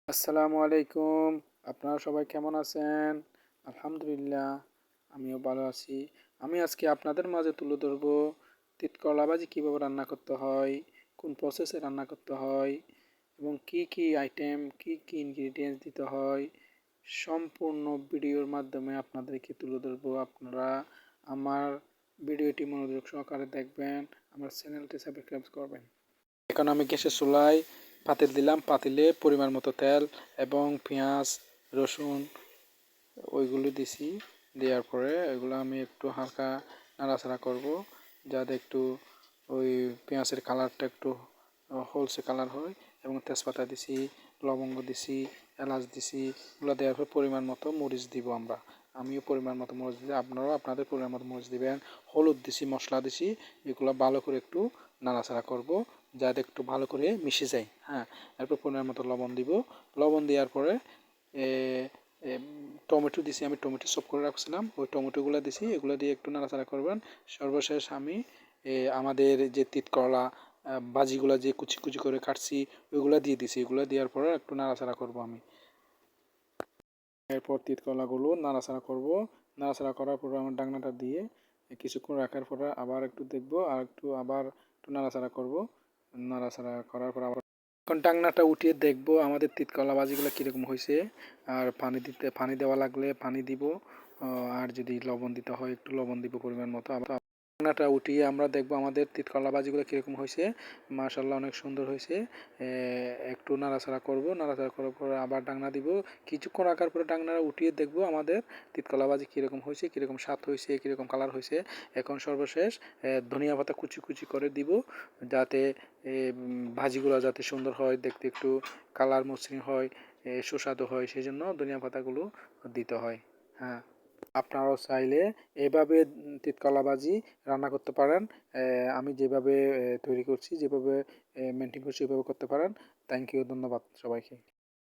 আসসালামু আলাইকুম। আপনারা সবাই কেমন আছেন? আলহামদুলিল্লাহ, আমিও ভালো আছি। আমি আজকে আপনাদের মাঝে তুলে ধরবো তিত করলা ভাজি কীভাবে রান্না করতে হয়, কোন প্রসেসে রান্না করতে হয় এবং কি কি আইটেম, কি কি ইনগ্রিডিয়েন্টস দিতে হয়, সম্পূর্ণ ভিডিওর মাধ্যমে আপনাদেরকে তুলে ধরবো। আপনারা আমার ভিডিওটি মনোযোগ সহকারে দেখবেন, আমার চ্যানেলটি সাবস্ক্রাইব করবেন। এখন আমি গ্যাসের চুলায় পাতিল দিলাম, পাতিলে পরিমাণ মতো তেল এবং পেঁয়াজ, রসুন ওইগুলো দিছি। দেওয়ার পরে ওইগুলো আমি একটু হালকা নাড়াচাড়া করব, যাতে একটু ওই পেঁয়াজের কালারটা একটু হলসে কালার হয়। এবং তেজপাতা দিছি, লবঙ্গ দিছি, এলাচ দিছি। এগুলো দেওয়ার পর পরিমাণ মতো মরিচ দিব আমরা। আমিও পরিমাণ মতো মরিচ দিই, আপনারাও আপনাদের পরিমাণ মতো মরিচ দিবেন। হলুদ দিছি, মশলা দিছি। এগুলো ভালো করে একটু নাড়াচাড়া করব, যাতে একটু ভালো করে মিশে যায়। হ্যাঁ, এরপর পরিমাণ মতো লবণ দিব। লবণ দেওয়ার পরে টমেটো দিছি, আমি টমেটো চপ করে রাখছিলাম, ওই টমেটোগুলো দিছি। এগুলো দিয়ে একটু নাড়াচাড়া করবেন। সর্বশেষ আমি আমাদের যে তিত করলা ভাজিগুলো যে কুচি কুচি করে কাটছি ওইগুলো দিয়ে দিছি। এগুলো দেওয়ার পরে একটু নাড়াচাড়া করব আমি। এরপর তিত করলাগুলো নাড়াচাড়া করব। নাড়াচাড়া করার পরে আমার ডাকনাটা দিয়ে কিছুক্ষণ রাখার পরে আবার একটু দেখব, আর আবার একটু নাড়াচাড়া করব। নাড়াচাড়া করার পর আবার এখন ডাকনাটা উঠিয়ে দেখব আমাদের তিত করলা ভাজিগুলো কীরকম হয়েছে। আর পানি দেওয়া লাগলে পানি দিব, আর যদি লবণ দিতে হয় একটু লবণ দিব পরিমাণ মতো। আবার ডাকনাটা উঠিয়ে আমরা দেখব আমাদের তিত করলা ভাজিগুলো কীরকম হয়েছে। মাশাআল্লাহ, অনেক সুন্দর হয়েছে। একটু নাড়াচাড়া করব, নাড়াচাড়া করার পরে আবার ডাকনা দিব। কিছুক্ষণ রাখার পরে ডাকনাটা উঠিয়ে দেখব আমাদের তিত করলা ভাজি কীরকম হয়েছে, কীরকম স্বাদ হয়েছে, কীরকম কালার হয়েছে। এখন সর্বশেষ ধনিয়া পাতা কুচি কুচি করে দিব, যাতে ভাজিগুলো যাতে সুন্দর হয়, দেখতে একটু কালার মসৃণ হয়, সুস্বাদু হয়, সেই জন্য ধনিয়া পাতাগুলো দিতে হয়। হ্যাঁ, আপনারাও চাইলে এভাবে তিত করলা ভাজি রান্না করতে পারেন। আমি যেভাবে তৈরি করছি, যেভাবে মেনটেন করছি, এভাবে করতে পারেন। থ্যাংক ইউ, ধন্যবাদ সবাইকে।